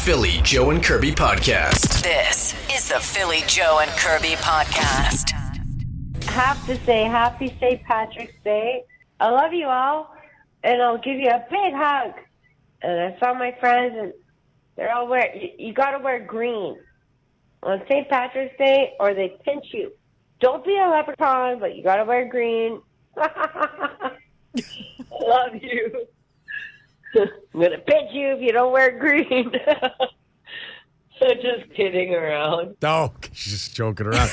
Philly Joe and Kirby podcast. This is the Philly Joe and Kirby podcast. Have to say happy St. Patrick's Day. I love you all, and I'll give you a big hug. And I saw my friends, and they're all you got to wear green on St. Patrick's Day, or they pinch you. Don't be a leprechaun, but you got to wear green. I love you. I'm going to pinch you if you don't wear green. So just kidding around. No, she's just joking around.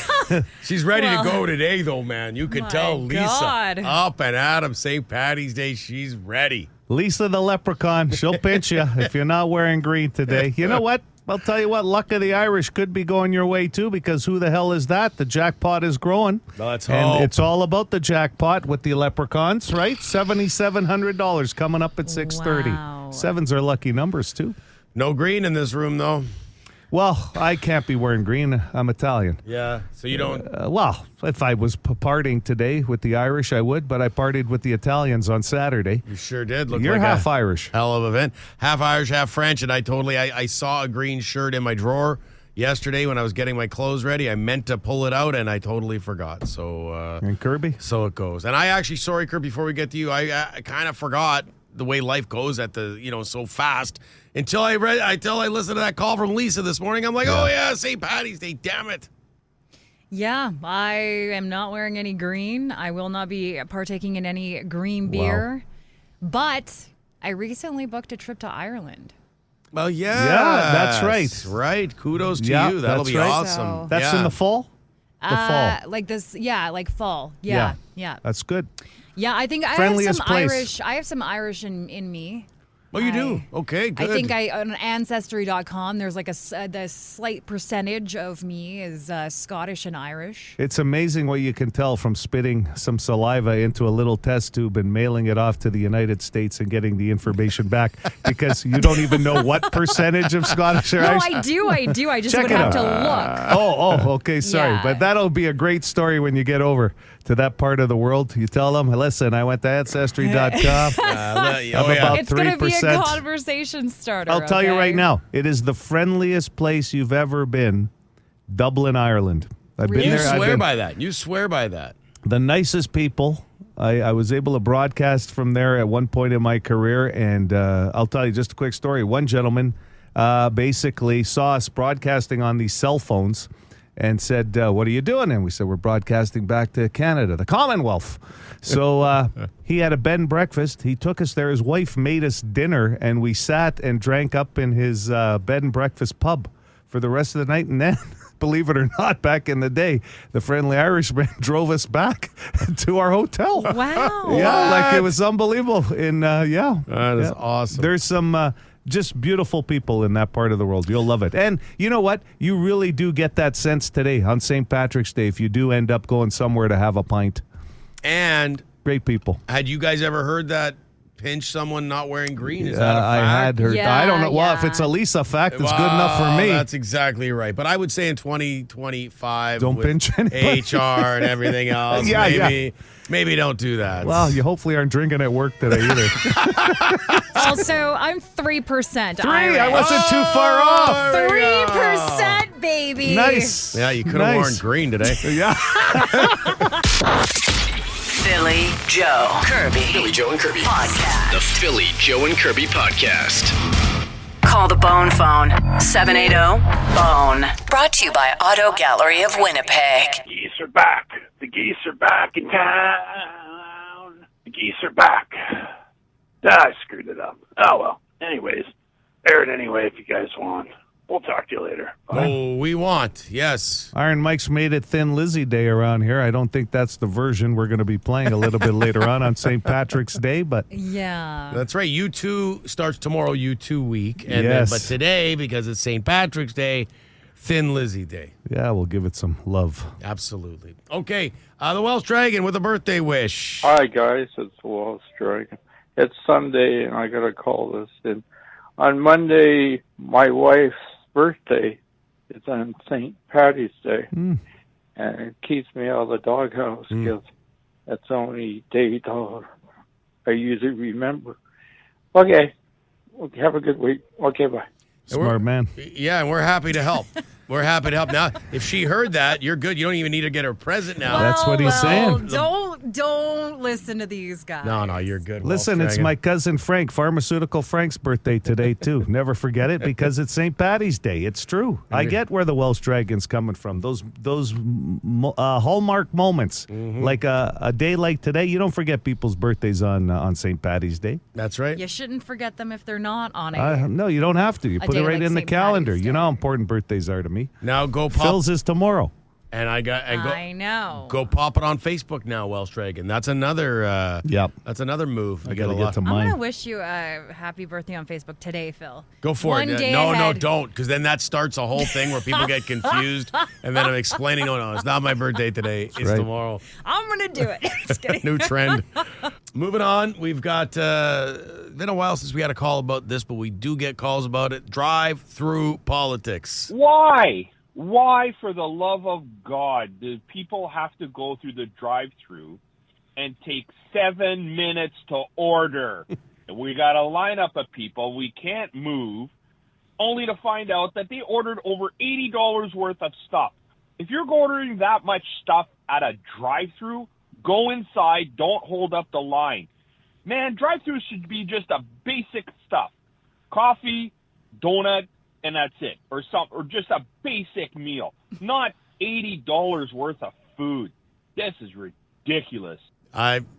She's ready to go today, though, man. You can tell Lisa up and at 'em St. Patty's Day. She's ready. Lisa the leprechaun. She'll pinch you if you're not wearing green today. You know what? I'll tell you what. Luck of the Irish could be going your way, too, because who the hell is that? The jackpot is growing. Let's hope. And it's all about the jackpot with the leprechauns, right? $7,700 coming up at 6:30. Wow. Sevens are lucky numbers, too. No green in this room, though. Well, I can't be wearing green. I'm Italian. Yeah, so you don't... Well, if I was partying today with the Irish, I would, but I partied with the Italians on Saturday. You sure did. Look You're like half a Irish. hell of an event. Half Irish, half French, and I saw a green shirt in my drawer yesterday when I was getting my clothes ready. I meant to pull it out, and I totally forgot. So, And Kirby? So it goes. And I actually, sorry, Kirby, before we get to you, I kind of forgot the way life goes at so fast until I listened to that call from Lisa this morning. I'm like, oh yeah, St. Patty's Day, damn it. Yeah, I am not wearing any green. I will not be partaking in any green beer. But I recently booked a trip to Ireland. Well, yeah. Yeah, that's right. Right. Kudos to Yeah, you. That'll that's be right. awesome. So- That's in the fall? The fall. Like this, like fall. Yeah. That's good. Yeah, I think I have Friendliest some place. Irish. I have some Irish in me. Oh, you do? Okay, good. I think on Ancestry.com, there's like the slight percentage of me is Scottish and Irish. It's amazing what you can tell from spitting some saliva into a little test tube and mailing it off to the United States and getting the information back because you don't even know what percentage of Scottish or No, Irish. I do. I just Check would it have out. to look. Oh, okay, sorry. Yeah. But that'll be a great story when you get over to that part of the world. You tell them, listen, I went to Ancestry.com. I'm about It's going to be 3%. a conversation starter. I'll tell you okay? right now, it is the friendliest place you've ever been, Dublin, Ireland. I've been You there. swear by that. You swear by that. The nicest people. I was able to broadcast from there at one point in my career, and I'll tell you just a quick story. One gentleman basically saw us broadcasting on these cell phones and said, what are you doing? And we said, we're broadcasting back to Canada, the Commonwealth. So he had a bed and breakfast. He took us there. His wife made us dinner, and we sat and drank up in his bed and breakfast pub for the rest of the night. And then, believe it or not, back in the day, the friendly Irishman drove us back to our hotel. Wow. Yeah, like it was unbelievable. That is awesome. There's some just beautiful people in that part of the world. You'll love it. And you know what? You really do get that sense today on St. Patrick's Day if you do end up going somewhere to have a pint. And Great people. had you guys ever heard that pinch someone not wearing green? Is that a fact? I had heard. Yeah, I don't know. Well, if yeah. it's a Lisa fact, it's good enough for me. That's exactly right. But I would say in 2025, Don't with pinch anybody. HR and everything else, maybe don't do that. Well, you hopefully aren't drinking at work today either. Also, I'm 3% Irish. I wasn't too far off. 3%, baby. Nice. Yeah, you could have worn green today. Yeah. Philly Joe Kirby. Philly Joe and Kirby Podcast. The Philly Joe and Kirby podcast. Call the Bone Phone, 780-BONE. Brought to you by Auto Gallery of Winnipeg. Geese are back. The geese are back in town. The geese are back. I screwed it up. Oh, well. Anyways, air it anyway if you guys want. We'll talk to you later. Bye. Oh, we want. Yes. Iron Mike's made it Thin Lizzy Day around here. I don't think that's the version we're going to be playing a little bit later on St. Patrick's Day, but Yeah. That's right. U2 starts tomorrow, U2 week. And Yes. but today, because it's St. Patrick's Day, Thin Lizzy Day. yeah, we'll give it some love. Absolutely. Okay. The Welsh Dragon with a birthday wish. Hi, guys. It's Welsh Dragon. It's Sunday, and I got to call this in. On Monday, my wife's birthday is on St. Patty's Day, and it keeps me out of the doghouse because that's the only day I usually remember. Okay. Have a good week. Okay, bye. Smart man. Yeah, and we're happy to help. We're happy to help. Now, if she heard that, you're good. You don't even need to get her present now. That's what he's saying. Don't listen to these guys. No, you're good. Listen, it's my cousin Frank, Pharmaceutical Frank's birthday today, too. Never forget it because it's St. Patty's Day. It's true. I get where the Welsh Dragon's coming from. Those hallmark moments, like a day like today. You don't forget people's birthdays on St. Patty's Day. That's right. You shouldn't forget them if they're not on it. No, you don't have to. You put it right like in the St. calendar. Patty's You know Day. how important birthdays are to me. Now go pop. Phil's is tomorrow. And I know. Go pop it on Facebook now, Welsh Dragon. That's another. Yep. That's another move. I gotta get to I'm mine. going to wish you a happy birthday on Facebook today, Phil. Go for One it. day No, ahead. don't, because then that starts a whole thing where people get confused, and then I'm explaining, oh no, it's not my birthday today. It's right. tomorrow. I'm going to do it. Just kidding. New trend. Moving on, we've got been a while since we had a call about this, but we do get calls about it. Drive through politics. Why? Why, for the love of God, do people have to go through the drive-thru and take 7 minutes to order? And we got a lineup of people. We can't move, only to find out that they ordered over $80 worth of stuff. If you're ordering that much stuff at a drive-thru, go inside. Don't hold up the line. Man, drive-thrus should be just a basic stuff. Coffee, donut, and that's it. Or just a basic meal. Not $80 worth of food. This is ridiculous.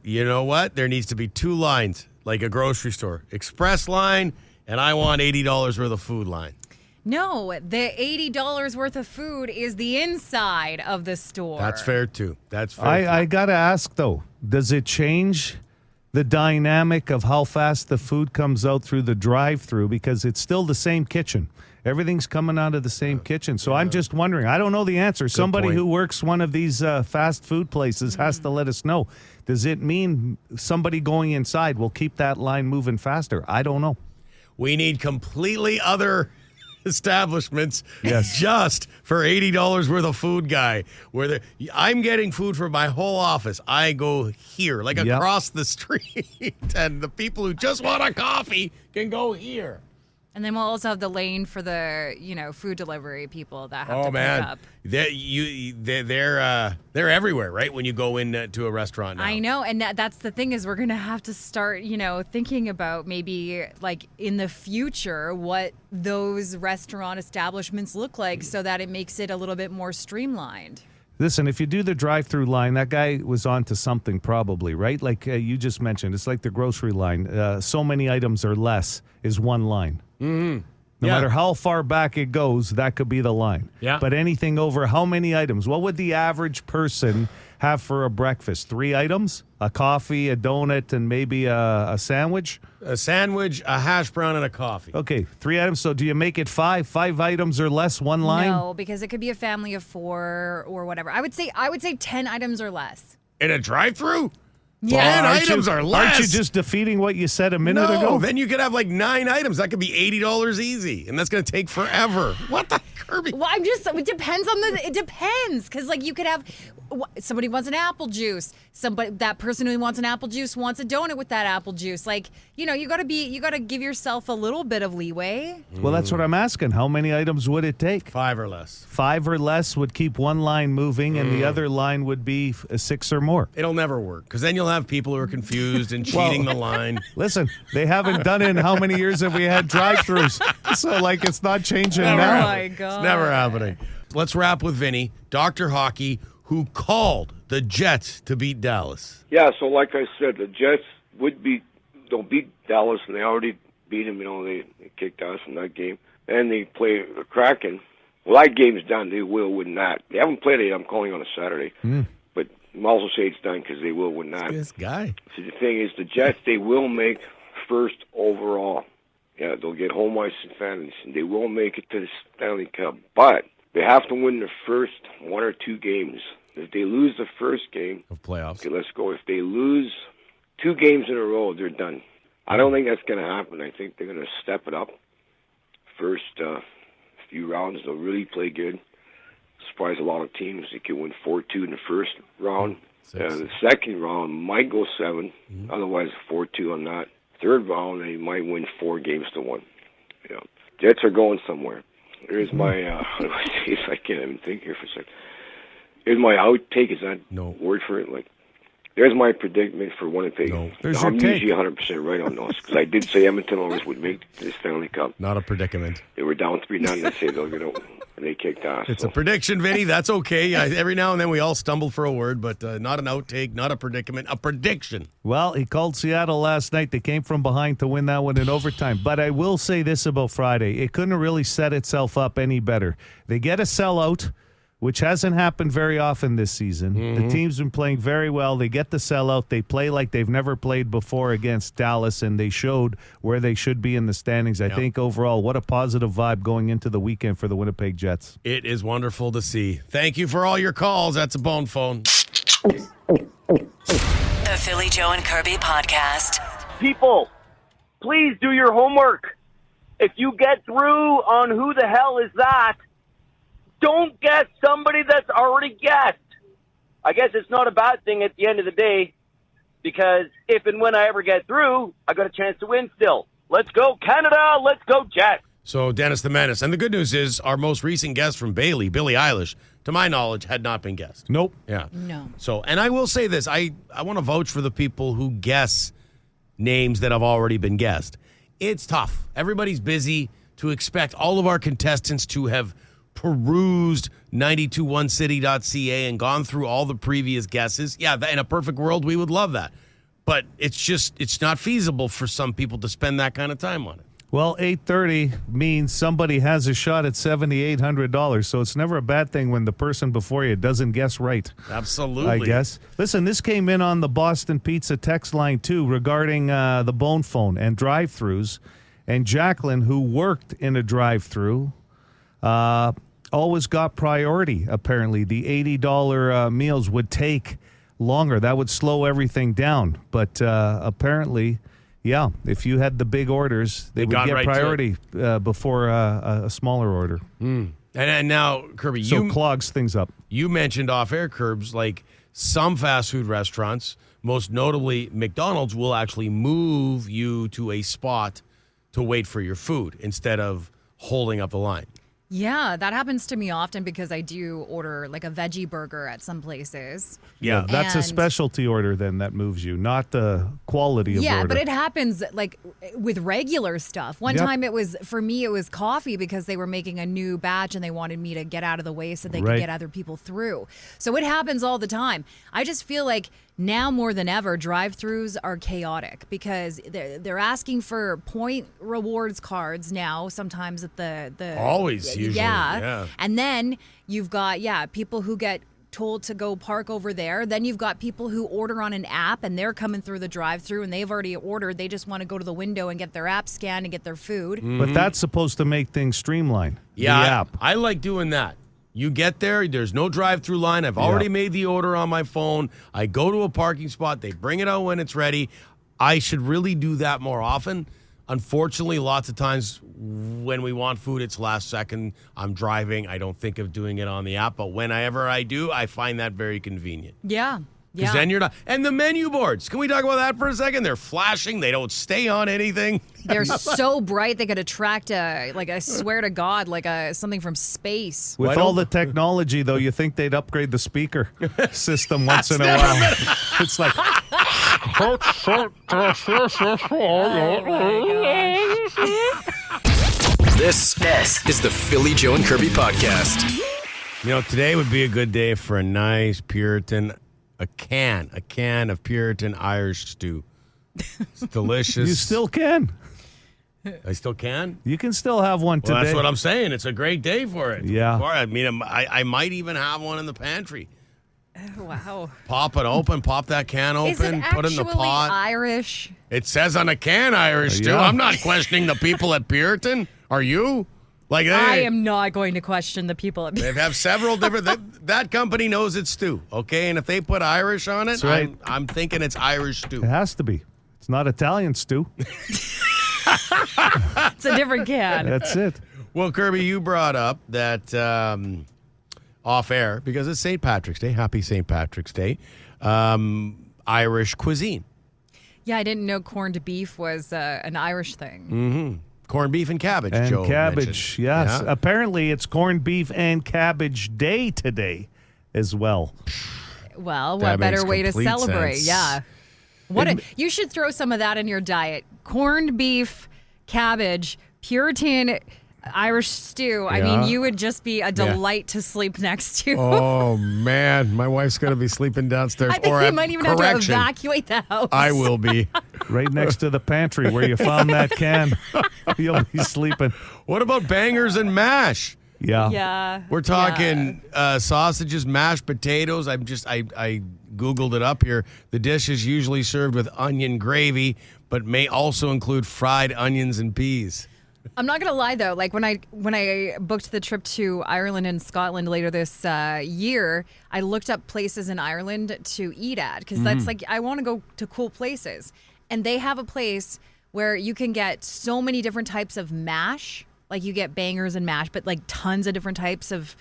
You know what? There needs to be two lines, like a grocery store. Express line, and I want $80 worth of food line. No, the $80 worth of food is the inside of the store. That's fair, too. That's fair. I got to ask, though, does it change the dynamic of how fast the food comes out through the drive-thru? Because it's still the same kitchen. Everything's coming out of the same kitchen. So I'm just wondering. I don't know the answer. Somebody point. who works one of these fast food places has to let us know. Does it mean somebody going inside will keep that line moving faster? I don't know. We need completely other establishments Yes. just for $80 worth of food guy. I'm getting food for my whole office. I go here, like Yep. across the street, and the people who just want a coffee can go here. And then we'll also have the lane for the, food delivery people that have to Oh man, pick up. they're everywhere, right? When you go in to a restaurant now. I know, and that's the thing is we're going to have to start, thinking about maybe like in the future what those restaurant establishments look like so that it makes it a little bit more streamlined. Listen, if you do the drive-through line, that guy was onto something probably, right? Like you just mentioned, it's like the grocery line. So many items or less is one line. Mm-hmm. No matter how far back it goes, that could be the line. Yeah. But anything over how many items? What would the average person have for a breakfast? 3 items? A coffee, a donut, and maybe a sandwich? A sandwich, a hash brown, and a coffee. Okay, 3 items. So do you make it 5? 5 items or less, one line? No, because it could be a family of 4 or whatever. I would say 10 items or less. In a drive-through? Yeah. 10 Aren't items you, are less. Aren't you just defeating what you said a minute No, ago? then you could have like 9 items. That could be $80 easy, and that's going to take forever. What the Kirby? Well, it depends because like you could have somebody wants an apple juice. That person who wants an apple juice wants a donut with that apple juice. Like, you got to give yourself a little bit of leeway. Well, that's what I'm asking. How many items would it take? 5 or less. 5 or less would keep one line moving, and the other line would be 6 or more. It'll never work because then you'll have people who are confused and cheating the line. Listen, they haven't done it in how many years have we had drive-thrus? So, like, it's not changing Never now. my God. It's never happening. Let's wrap with Vinny, Dr. Hockey, who called the Jets to beat Dallas. Yeah, so like I said, the Jets they'll beat Dallas, and they already beat them. They kicked us in that game. And they play the Kraken. Well, that game's done. They will win that. They haven't played it. I'm calling on a Saturday. But I'm also say it's done because they will win that. This guy. So the thing is, the Jets, they will make first overall. Yeah, they'll get home ice advantage, and they will make it to the Stanley Cup. But they have to win the first 1 or 2 games. If they lose the first game Of playoffs. okay, let's go. If they lose 2 games in a row, they're done. I don't think that's going to happen. I think they're going to step it up. First few rounds, they'll really play good. Surprise a lot of teams. They could win 4-2 in the first round. The second round might go 7. Otherwise, 4-2 on that. Third round, they might win 4 games to 1. Yeah. Jets are going somewhere. Here's my, how do I say this? I can't even think here for a second. Here's my outtake. Is that word for it? Like, there's my predicament for Winnipeg. No. There's I'm your take. usually 100% right on those because I did say Edmonton always would make the Stanley Cup. Not a predicament. They were down 3-0. They say they'll get out, and they kicked ass. It's a prediction, Vinny. That's okay. Every now and then we all stumble for a word, but not an outtake, not a predicament, a prediction. Well, he called Seattle last night. They came from behind to win that one in overtime. But I will say this about Friday. It couldn't really set itself up any better. They get a sellout, which hasn't happened very often this season. The team's been playing very well. They get the sellout. They play like they've never played before against Dallas, and they showed where they should be in the standings. I think overall, what a positive vibe going into the weekend for the Winnipeg Jets. It is wonderful to see. Thank you for all your calls. That's a bone phone. The Philly Joe and Kirby podcast. People, please do your homework. If you get through on who the hell is that, don't guess somebody that's already guessed. I guess it's not a bad thing at the end of the day, because if and when I ever get through, I got a chance to win still. Let's go Canada, let's go Jets. So, Dennis the Menace. And the good news is our most recent guest from Bailey, Billie Eilish, to my knowledge, had not been guessed. Nope. Yeah. No. So, and I will say this. I want to vouch for the people who guess names that have already been guessed. It's tough. Everybody's busy to expect all of our contestants to have perused 921city.ca and gone through all the previous guesses. Yeah, in a perfect world, we would love that. But it's not feasible for some people to spend that kind of time on it. Well, 8:30 means somebody has a shot at $7,800, so it's never a bad thing when the person before you doesn't guess right. Absolutely. I guess. Listen, this came in on the Boston Pizza text line, too, regarding the bone phone and drive-thrus. And Jacqueline, who worked in a drive-thru, always got priority, apparently. The $80 meals would take longer. That would slow everything down. But apparently, yeah, if you had the big orders, they would get right priority before a smaller order. And now, Kirby, So clogs things up. You mentioned off-air, Curbs, like some fast food restaurants, most notably McDonald's, will actually move you to a spot to wait for your food instead of holding up the line. Yeah, that happens to me often because I do order like a veggie burger at some places. Yeah, that's a And- specialty order then that moves you, not the quality of Yeah, order. but it happens like with regular stuff. One Yep. time it was coffee because they were making a new batch and they wanted me to get out of the way so they Right. could get other people through. So it happens all the time. I just feel like now more than ever, drive-thrus are chaotic because they're asking for point rewards cards now. Sometimes at the Always, usually, yeah. And then you've got people who get told to go park over there. Then you've got people who order on an app and they're coming through the drive-thru and they've already ordered. They just want to go to the window and get their app scanned and get their food. But that's supposed to make things streamline. Yeah, The app. I like doing that. You get there, there's no drive-through line. I've already made the order on my phone. I go to a parking spot. They bring it out when it's ready. I should really do that more often. Unfortunately, lots of times when we want food, it's last second. I'm driving. I don't think of doing it on the app. But whenever I do, I find that very convenient. Yeah. Because then you're not. And the menu boards. Can we talk about that for a second? They're flashing. They don't stay on anything. They're so bright they could attract I swear to God, something from space. With all the technology, though, you think they'd upgrade the speaker system once in a while. It's like, This is the Philly Joe and Kirby podcast. You know, today would be a good day for a nice Puritan, a can of Puritan Irish stew. It's delicious. you still can. I still can? You can still have one today. Well, that's what I'm saying. It's a great day for it. Yeah. I mean, I might even have one in the pantry. Oh, wow. Pop it open, pop that can open, Is it put it in the actually pot. Irish? It says on a can Irish stew. Yeah. I'm not questioning the people at Puritan. Are you? Like I am not going to question the people at They have several different. That company knows it's stew, okay? And if they put Irish on it, That's right. I'm thinking it's Irish stew. It has to be. It's not Italian stew. It's a different can. That's it. Well, Kirby, you brought up that off air because it's St. Patrick's Day. Happy St. Patrick's Day. Irish cuisine. Yeah, I didn't know corned beef was an Irish thing. Mm-hmm. Corned beef and cabbage, And Joe cabbage, mentioned. yes. Yeah. Apparently, it's corned beef and cabbage day today as well. Well, That what better makes way to complete celebrate? sense. Yeah. You should throw some of that in your diet. Corned beef, cabbage, Puritan Irish stew. I mean, Yeah. you would just be a delight to sleep next to. Oh, man. My wife's going to be sleeping downstairs. I think or you at might even have to correction, evacuate the house. I will be. Right next to the pantry where you found that can. You'll be sleeping. What about bangers and mash? Yeah. Yeah. We're talking sausages, mashed potatoes. I Googled it up here. The dish is usually served with onion gravy, but may also include fried onions and peas. I'm not gonna lie though. Like when I booked the trip to Ireland and Scotland later this year, I looked up places in Ireland to eat at because that's like I want to go to cool places, and they have a place where you can get so many different types of mash. Like you get bangers and mash, but like tons of different types of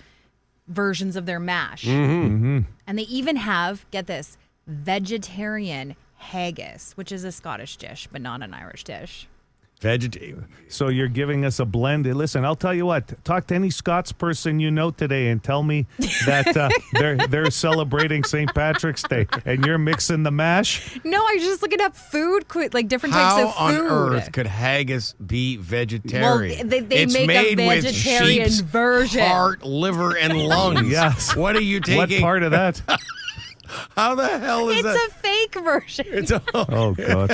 versions of their mash. And they even have, get this, vegetarian haggis, which is a Scottish dish, but not an Irish dish. Vegetarian. So you're giving us a blend. Listen, I'll tell you what. Talk to any Scots person you know today and tell me that they're celebrating St. Patrick's Day and you're mixing the mash. No, I was just looking up food, like different types of How food. on earth could haggis be vegetarian? Well, they it's make a made with vegetarian sheep's version. heart, liver, and lungs. Yes. What are you taking? What part of that? How the hell is It's that? a fake version. Oh, God.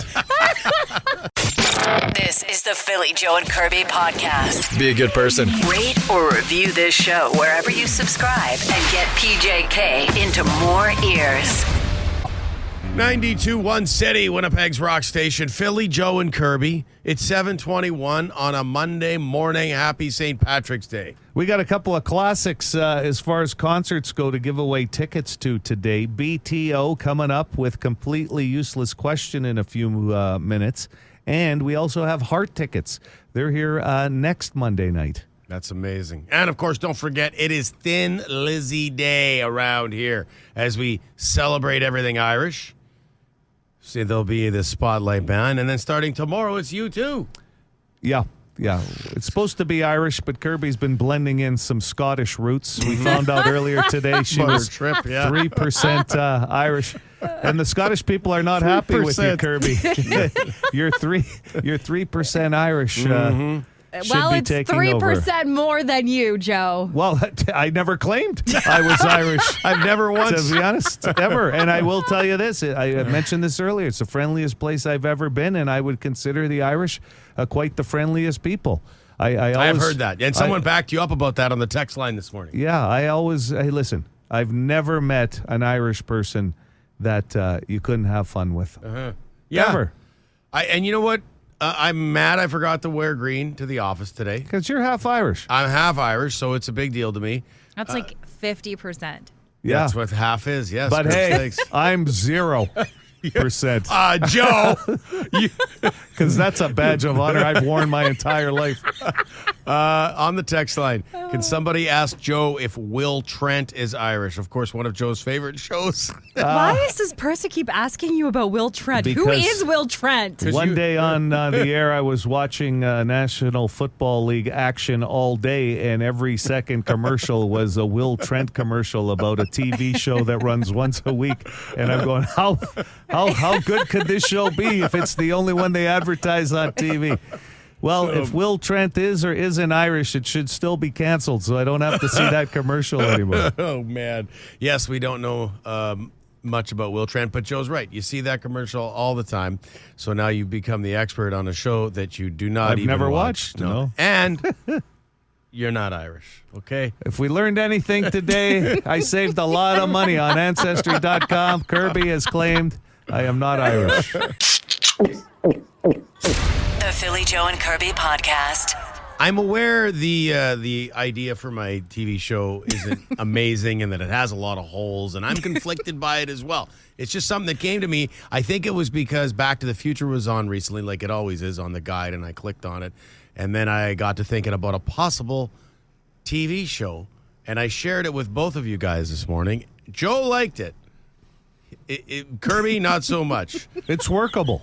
This is the Philly Joe and Kirby podcast. Be a good person. Rate or review this show wherever you subscribe and get PJK into more ears. 92.1 City, Winnipeg's rock station. Philly, Joe, and Kirby. It's 7:21 on a Monday morning. Happy St. Patrick's Day. We got a couple of classics as far as concerts go to give away tickets to today. BTO coming up with Completely Useless Question in a few minutes. And we also have Heart tickets. They're here next Monday night. That's amazing. And, of course, don't forget, it is Thin Lizzy Day around here as we celebrate everything Irish. See, there'll be the Spotlight Band. And then starting tomorrow, it's U2. Yeah. It's supposed to be Irish, but Kirby's been blending in some Scottish roots. We found out earlier today she About her was trip, yeah. 3% Irish. And the Scottish people are not happy with you, 3%. Kirby. You're 3% Irish. Well, be it's taking 3% more than you, Joe. Well, I never claimed I was Irish. I've never once. To be honest, ever. And I will tell you this. I mentioned this earlier. It's the friendliest place I've ever been, and I would consider the Irish quite the friendliest people. I have heard that. And someone backed you up about that on the text line this morning. Yeah, hey, listen, I've never met an Irish person that you couldn't have fun with. Yeah. Ever. And you know what? I'm mad I forgot to wear green to the office today. Because you're half Irish. I'm half Irish, so it's a big deal to me. That's like 50%. Yeah. That's what half is, yes. But Chris, hey, thanks. I'm 0%. Joe. Because that's a badge of honor I've worn my entire life. On the text line, can somebody ask Joe if Will Trent is Irish? Of course, one of Joe's favorite shows. Why does this person keep asking you about Will Trent? Who Because- is Will Trent? One day on the air, I was watching National Football League action all day, and every second commercial was a Will Trent commercial about a TV show that runs once a week. And I'm going, how good could this show be if it's the only one they advertise on TV? Well, if Will Trent is or isn't Irish, it should still be canceled, so I don't have to see that commercial anymore. Oh, man. Yes, we don't know much about Will Trent, but Joe's right. You see that commercial all the time, so now you become the expert on a show that you do not I've even never watch. watched, no. And you're not Irish, okay? If we learned anything today, I saved a lot of money on Ancestry.com. Kirby has claimed I am not Irish. The Philly Joe and Kirby podcast. I'm aware the idea for my TV show isn't amazing and that it has a lot of holes, and I'm conflicted by it as well. It's just something that came to me. I think it was because Back to the Future was on recently, like it always is on the guide, and I clicked on it. And then I got to thinking about a possible TV show, and I shared it with both of you guys this morning. Joe liked it. Kirby, not so much. It's workable.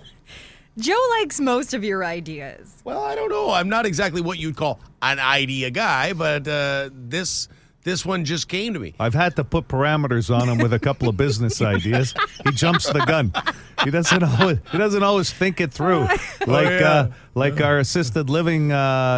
Joe likes most of your ideas. Well, I don't know. I'm not exactly what you'd call an idea guy, but this one just came to me. I've had to put parameters on him with a couple of business ideas. He jumps the gun. He doesn't always think it through. Like our assisted living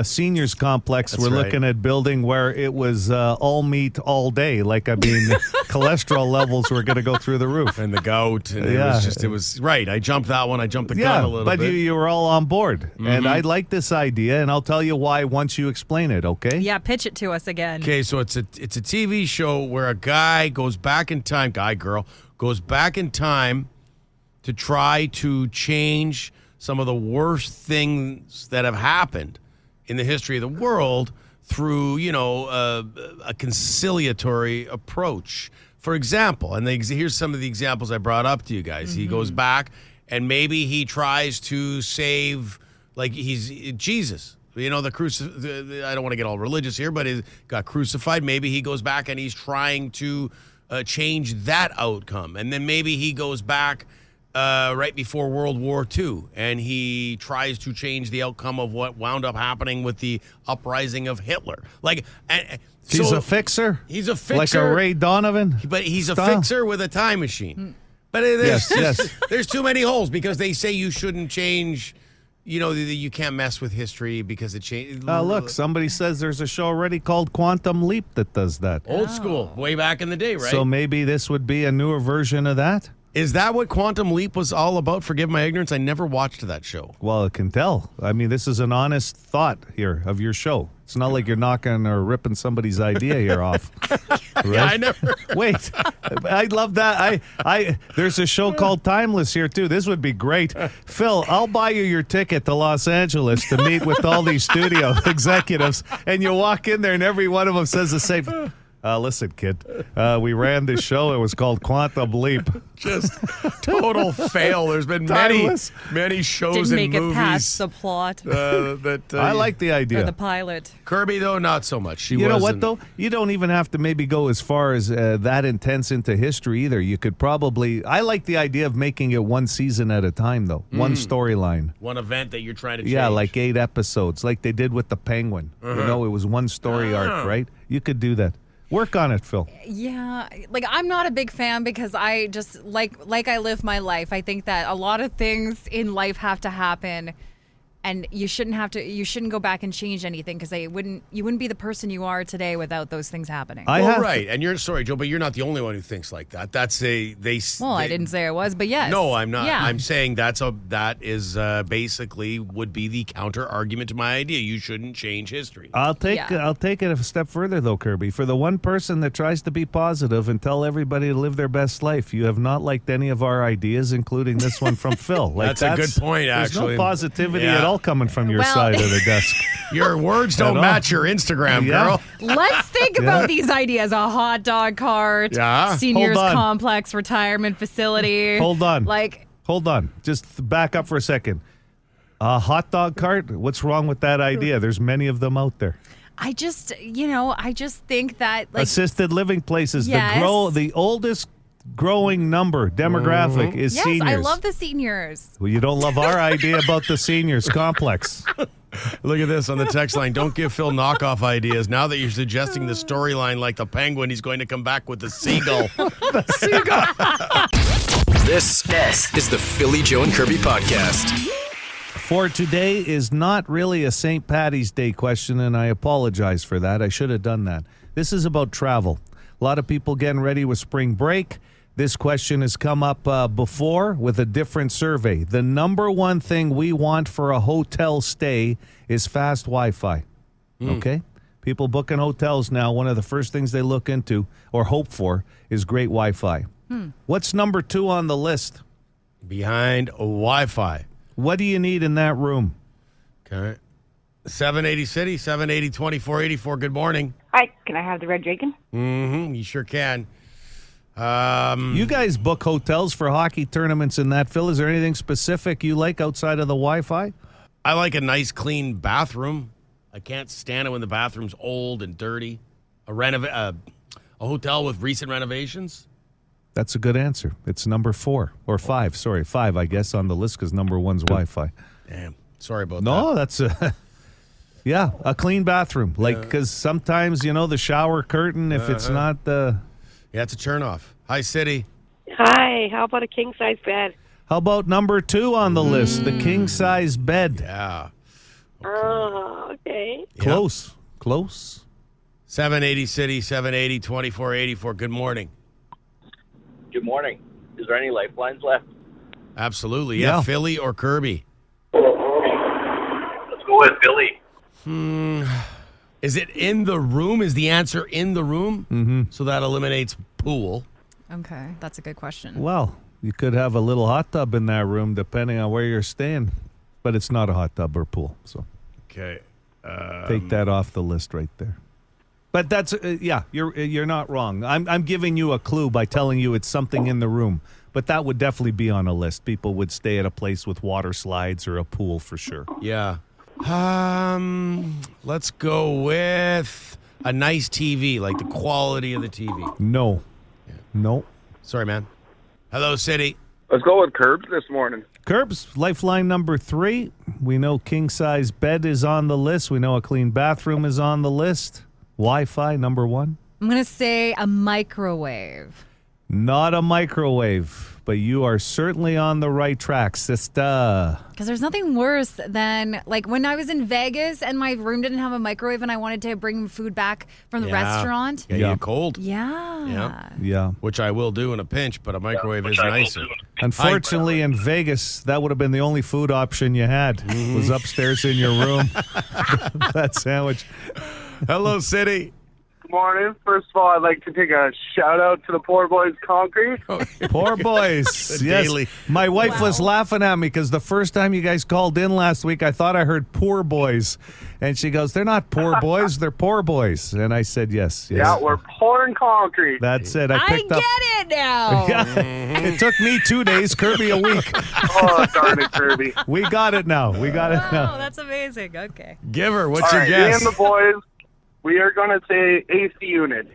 seniors complex. That's we're right. looking at building where it was all meat all day. Cholesterol levels were going to go through the roof. And the gout. And it was right. I jumped that one. I jumped the gun a little bit. But you were all on board. And I like this idea, and I'll tell you why once you explain it, okay? Yeah, pitch it to us again. Okay, so it's a TV show where a guy goes back in time, girl, goes back in time to try to change some of the worst things that have happened in the history of the world through, a conciliatory approach. For example, and here's some of the examples I brought up to you guys. He goes back and maybe he tries to save, like he's Jesus. I don't want to get all religious here, but he got crucified. Maybe he goes back and he's trying to change that outcome. And then maybe he goes back right before World War II, and he tries to change the outcome of what wound up happening with the uprising of Hitler. He's a fixer? He's a fixer. Like a Ray Donovan? But he's style? a fixer with a time machine. But there's too many holes because they say you shouldn't change... you can't mess with history because it changed. Look, somebody says there's a show already called Quantum Leap that does that. Old school, way back in the day, right? So maybe this would be a newer version of that? Is that what Quantum Leap was all about? Forgive my ignorance. I never watched that show. Well, I can tell. I mean, this is an honest thought here of your show. It's not like you're knocking or ripping somebody's idea here off. Right? Yeah, I never. Wait, I love that. There's a show called Timeless here too. This would be great. Phil, I'll buy you your ticket to Los Angeles to meet with all these studio executives, and you walk in there, and every one of them says the same. Listen, kid, we ran this show. It was called Quantum Leap. Just total fail. There's been many shows Didn't and make movies. it past the plot. I like the idea. Or the pilot. Kirby, though, not so much. You know what, though? You don't even have to maybe go as far as that intense into history either. You could probably... I like the idea of making it one season at a time, though. One storyline. One event that you're trying to change. Yeah, like 8 episodes, like they did with the Penguin. It was one story arc, right? You could do that. Work on it, Phil. Yeah, I'm not a big fan because I just like I live my life. I think that a lot of things in life have to happen, and you shouldn't go back and change anything because you wouldn't be the person you are today without those things happening. Right. And you're sorry, Joe, but you're not the only one who thinks like that. That's I didn't say I was, but yes. No, I'm not. Yeah. I'm saying that is basically would be the counter argument to my idea. You shouldn't change history. I'll take it a step further though, Kirby. For the one person that tries to be positive and tell everybody to live their best life, you have not liked any of our ideas, including this one from Phil. That's a good point, actually. There's no positivity at all coming from your side of the desk. Your words don't match your Instagram, girl. Let's think about these ideas. A hot dog cart, seniors complex, retirement facility. Hold on. Just back up for a second. A hot dog cart? What's wrong with that idea? There's many of them out there. I just think that assisted living places, yes. the oldest growing demographic is seniors. Yes, I love the seniors. Well, you don't love our idea about the seniors complex. Look at this on the text line. Don't give Phil knockoff ideas. Now that you're suggesting the storyline like the Penguin, he's going to come back with the seagull. The seagull. This is the Philly Joe and Kirby podcast. For today is not really a St. Paddy's Day question, and I apologize for that. I should have done that. This is about travel. A lot of people getting ready with spring break. This question has come up before with a different survey. The number one thing we want for a hotel stay is fast Wi-Fi. Okay? People booking hotels now, one of the first things they look into or hope for is great Wi-Fi. What's number 2 on the list? Behind Wi-Fi. What do you need in that room? Okay. 780 City, 780-2484. Good morning. Hi, can I have the red dragon? You sure can. You guys book hotels for hockey tournaments and that, Phil. Is there anything specific you like outside of the Wi-Fi? I like a nice, clean bathroom. I can't stand it when the bathroom's old and dirty. A hotel with recent renovations. That's a good answer. It's number 4 or 5. Sorry, 5, I guess, on the list because number 1's Wi-Fi. Damn. Sorry about that. No, that's a clean bathroom. Like, because sometimes, the shower curtain, if it's not the... Yeah, it's a turn off. Hi, City. Hi, how about a king-size bed? How about number 2 on the list, the king-size bed? Yeah. Oh, okay. Close. 780 City, 780 2484. Good morning. Good morning. Is there any lifelines left? Absolutely. Yeah. Philly or Kirby? Let's go with Philly. Is it in the room? Is the answer in the room? Mm-hmm. So that eliminates pool. Okay, that's a good question. Well, you could have a little hot tub in that room depending on where you're staying, but it's not a hot tub or pool. So Okay. take that off the list right there. But that's you're not wrong. I'm giving you a clue by telling you it's something in the room. But that would definitely be on a list. People would stay at a place with water slides or a pool for sure. Yeah. Let's go with a nice TV, like the quality of the TV. No. No. Sorry, man. Hello, City. Let's go with Curbs this morning. Curbs, lifeline number 3. We know king-size bed is on the list. We know a clean bathroom is on the list. Wi-Fi, number 1. I'm going to say a microwave. Not a microwave, but you are certainly on the right track, sister. Because there's nothing worse than, like, when I was in Vegas and my room didn't have a microwave and I wanted to bring food back from the restaurant. Yeah, you cold. Yeah. Which I will do in a pinch, but a microwave is nicer. Unfortunately, in Vegas, that would have been the only food option you had. Was upstairs in your room. That sandwich. Hello, City. Good morning. First of all, I'd like to take a shout out to the Poor Boys Concrete. Poor boys. Yes. Daily. My wife was laughing at me because the first time you guys called in last week, I thought I heard poor boys. And she goes, they're not poor boys, they're poor boys. And I said, yes. Yeah, we're pouring concrete. That's it. I get it now. Yeah. It took me 2 days, Kirby a week. Oh, darn it, Kirby. We got it now. Oh, that's amazing. Okay. Giver, what's All your right, guess? me and the boys, we are going to say AC unit.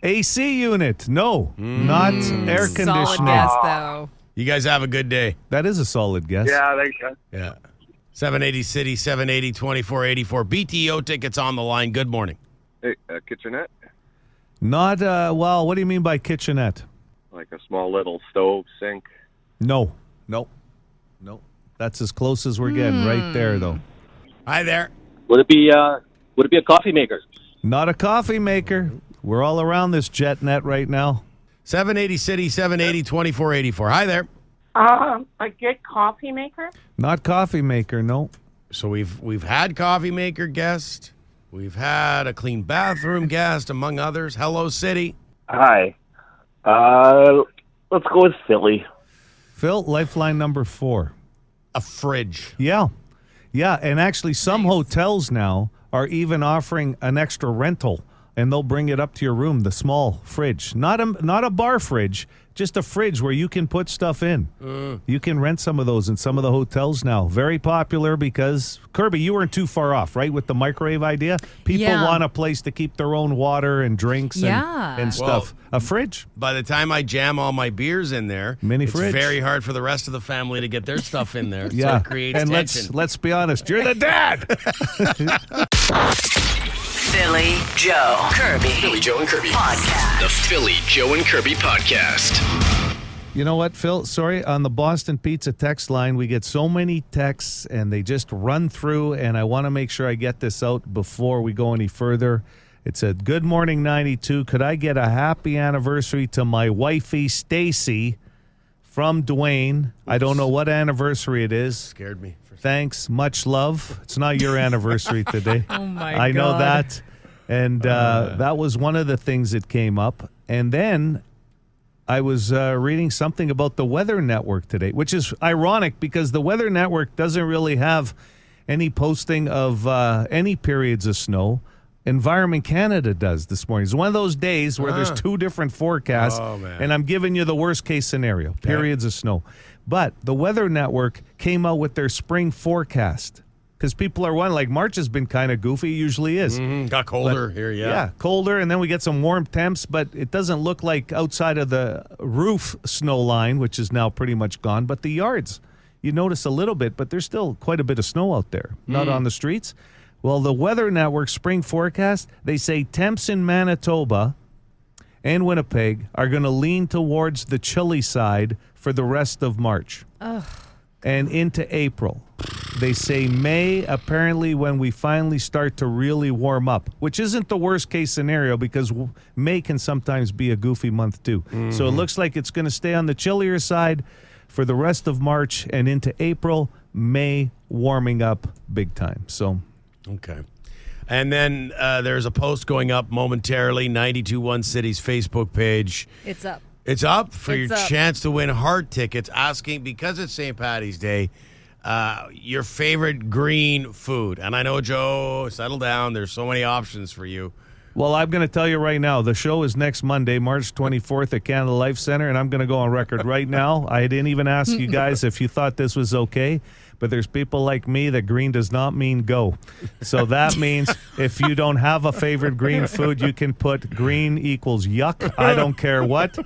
AC unit. No, not air conditioning. Solid guess, though. You guys have a good day. That is a solid guess. Yeah, thank you. Yeah. 780 City, 780 2484. BTO tickets on the line. Good morning. Hey, kitchenette? Not, what do you mean by kitchenette? Like a small little stove, sink? No. That's as close as we're getting right there, though. Hi there. Would it be a coffee maker? Not a coffee maker. We're all around this jet net right now. 780 City, 780 2484. Hi there. A good coffee maker? Not coffee maker, no. So we've had coffee maker guest. We've had a clean bathroom guest, among others. Hello, City. Hi. Let's go with Philly. Phil, lifeline number 4. A fridge. Yeah, and actually some hotels now are even offering an extra rental, and they'll bring it up to your room, the small fridge. Not a bar fridge, just a fridge where you can put stuff in. You can rent some of those in some of the hotels now. Very popular because, Kirby, you weren't too far off, right, with the microwave idea? People want a place to keep their own water and drinks and stuff. Well, a fridge. By the time I jam all my beers in there, it's fridge. very hard for the rest of the family to get their stuff in there. Yeah, So it creates and tension. let's be honest, you're the dad. Philly Joe Kirby. Philly Joe and Kirby Podcast. The Philly Joe and Kirby Podcast. You know what, Phil? Sorry, on the Boston Pizza text line, we get so many texts, and they just run through, and I want to make sure I get this out before we go any further. It said, good morning, 92. Could I get a happy anniversary to my wifey, Stacy, from Dwayne? I don't know what anniversary it is. Scared me. Thanks. Much love. It's not your anniversary today. Oh, my I know God. that. And that was one of the things that came up. And then I was reading something about the Weather Network today, which is ironic because the Weather Network doesn't really have any posting of any periods of snow. Environment Canada does this morning. It's one of those days where there's 2 different forecasts, and I'm giving you the worst case scenario, periods of snow. But the Weather Network came out with their spring forecast, because people are wondering, like, March has been kind of goofy. It usually is. Got colder here, yeah. Yeah, colder, and then we get some warm temps, but it doesn't look like outside of the roof snow line, which is now pretty much gone, but the yards, you notice a little bit, but there's still quite a bit of snow out there, not on the streets. Well, the Weather Network spring forecast, they say temps in Manitoba and Winnipeg are going to lean towards the chilly side for the rest of March. And into April. They say May, apparently, when we finally start to really warm up, which isn't the worst case scenario because May can sometimes be a goofy month too. So it looks like it's going to stay on the chillier side for the rest of March and into April. May warming up big time. So, okay. And then there's a post going up momentarily, 92.1 City's Facebook page. It's up. It's up for It's your up. chance to win Heart tickets, asking, because it's St. Paddy's Day, your favorite green food. And I know, Joe, settle down. There's so many options for you. well, I'm going to tell you right now, the show is next Monday, March 24th at Canada Life Center, and I'm going to go on record right now. I didn't even ask you guys if you thought this was okay, but there's people like me that green does not mean go. So that means if you don't have a favorite green food, you can put green equals yuck. I don't care what.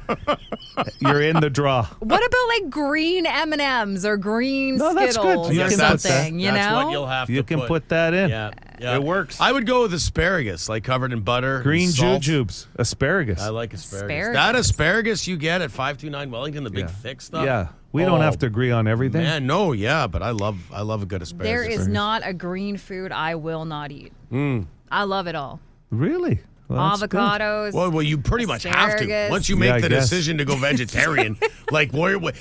You're in the draw. What about like green M&Ms or green No, that's Skittles good. You or can put that. something? You That's know, what you'll have You to can put. put that in. Yeah. It works. I would go with asparagus, like covered in butter. and Green salt. jujubes, asparagus. I like asparagus. Asparagus. That asparagus you get at 529 Wellington, the big thick stuff. Yeah, we don't have to agree on everything. Man, no, yeah, but I love a good asparagus. there is not a green food I will not eat. I love it all. Really? Well, that's good. Avocados. Well, you pretty much have to. asparagus. Once you Yeah, I make the guess. decision to go vegetarian, like,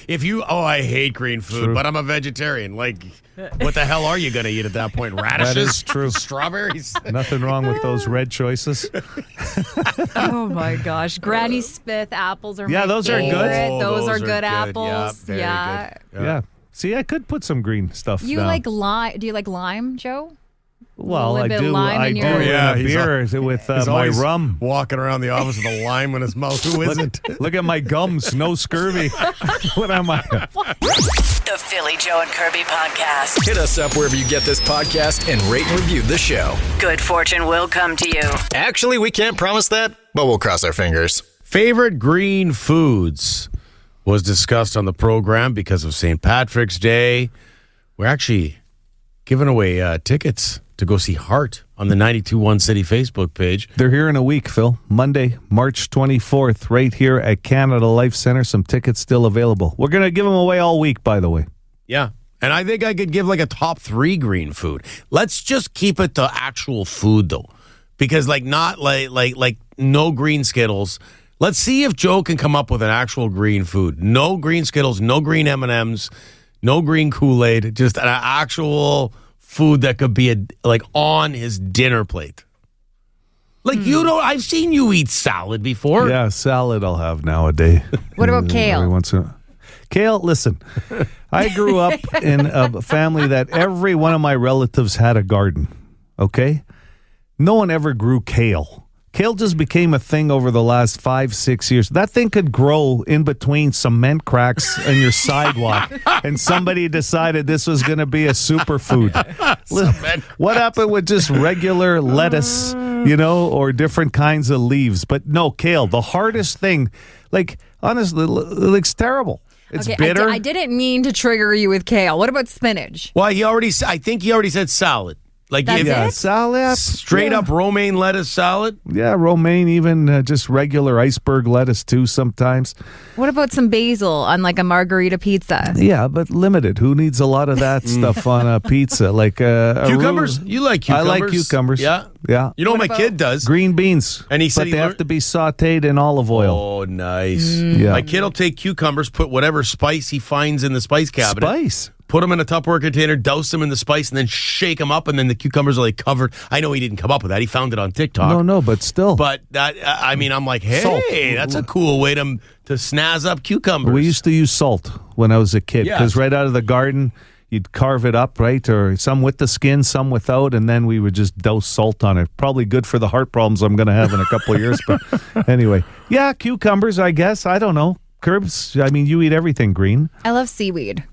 if you, I hate green food, True. but I'm a vegetarian. Like, what the hell are you going to eat at that point? Radishes? That is true. Strawberries? Nothing wrong with those red choices. Oh my gosh, Granny Smith apples are Yeah, my those are good. favorite. Oh, Those are those are good good. Yeah, apples. very Yeah. good. Yeah. See, I could put some green stuff You down. like lime? Do you like lime, Joe? Well, little I bit of do. lime I in do your- in Yeah, a he's beer with He's my always rum. walking around the office with a lime in his mouth. Who isn't? Look at my gums. No scurvy. What am I? The Philly Joe and Kirby podcast. Hit us up wherever you get this podcast and rate and review the show. Good fortune will come to you. Actually, we can't promise that, but we'll cross our fingers. Favorite green foods was discussed on the program because of St. Patrick's Day. We're actually giving away tickets to go see Heart on the 92.1 City Facebook page. They're here in a week, Phil. Monday, March 24th, right here at Canada Life Center. Some tickets still available. We're going to give them away all week, by the way. Yeah. And I think I could give like a top 3 green food. Let's just keep it to actual food, though. Because not like no green Skittles. Let's see if Joe can come up with an actual green food. No green Skittles, no green M&Ms, no green Kool-Aid, just an actual food that could be on his dinner plate. Like I've seen you eat salad before. Yeah, salad I'll have nowadays. What about kale? Every once in a- Kale, listen, I grew up in a family that every one of my relatives had a garden, okay? No one ever grew kale. Kale just became a thing over the last 5-6 years. That thing could grow in between cement cracks and your sidewalk, and somebody decided this was going to be a superfood. What happened with just regular lettuce, or different kinds of leaves? But no, kale, the hardest thing, honestly, it looks terrible. It's Okay, bitter. I didn't mean to trigger you with kale. What about spinach? Well, I think he already said salad. That's yeah, it? salad. Straight up romaine lettuce salad. Yeah, romaine, even just regular iceberg lettuce too sometimes. What about some basil on like a margarita pizza? Yeah, but limited. Who needs a lot of that stuff on a pizza? Like Cucumbers? You like cucumbers? I like cucumbers. Yeah. Yeah. You know what my about kid does? Green beans. And he said but he they have learned- to be sautéed in olive oil. Oh, nice. Yeah. My kid will take cucumbers, put whatever spice he finds in the spice cabinet. Spice. Put them in a Tupperware container, douse them in the spice, and then shake them up, and then the cucumbers are covered. I know he didn't come up with that. He found it on TikTok. No, but still. But that, I'm like, hey, Salt. that's a cool way to snazz up cucumbers. We used to use salt when I was a kid Yeah. because right out of the garden, you'd carve it up, right? Or some with the skin, some without, and then we would just douse salt on it. Probably good for the heart problems I'm going to have in a couple of years. But anyway, yeah, cucumbers, I guess. I don't know. Curbs, you eat everything green. I love seaweed.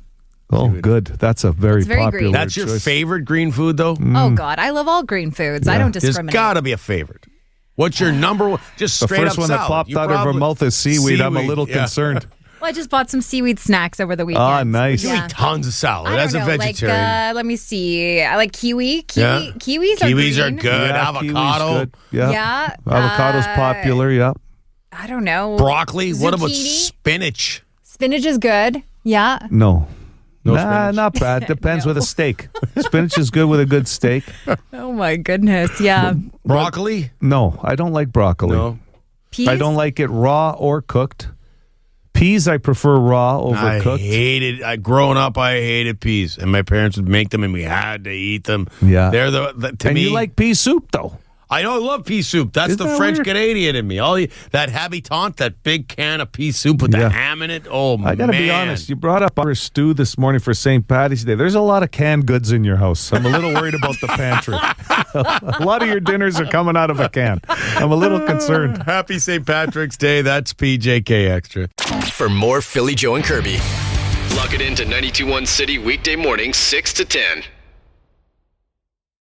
Oh, good. That's a very very popular green. That's your choice. favorite green food, though? Oh, God. I love all green foods. I don't There's discriminate. got to be a favorite. What's your number one? Just The straight first up one salad. that popped You out of her probably- mouth is seaweed. I'm a little concerned. Well, I just bought some seaweed snacks over the weekend. Ah, nice. You eat tons of salad I as don't a know, vegetarian. Like, let me see. I like kiwi. Yeah. Kiwis are Kiwis are green. good. Yeah, Avocado. kiwi's good. Yeah. Yeah. Avocado's popular. Yeah. I don't know. Broccoli. What about Zucchini? spinach? Spinach is good. Yeah. No. No nah, spinach? not bad. Depends with a steak. Spinach is good with a good steak. Oh, my goodness. Yeah. Broccoli? No, I don't like broccoli. No. Peas? I don't like it raw or cooked. Peas, I prefer raw over I cooked. hated. Growing up, I hated peas, and my parents would make them, and we had to eat them. Yeah. They're to And me. you like pea soup, though. I know. I love pea soup. That's Isn't the that French weird? Canadian in me. That habitant, that big can of pea soup with Yeah. the ham in it. Oh man! I got to be honest. You brought up our stew this morning for St. Patty's Day. There's a lot of canned goods in your house. I'm a little worried about the pantry. A lot of your dinners are coming out of a can. I'm a little concerned. Happy St. Patrick's Day. That's PJK Extra. For more Philly, Joe, and Kirby, log it into 92.1 City weekday mornings 6 to 10.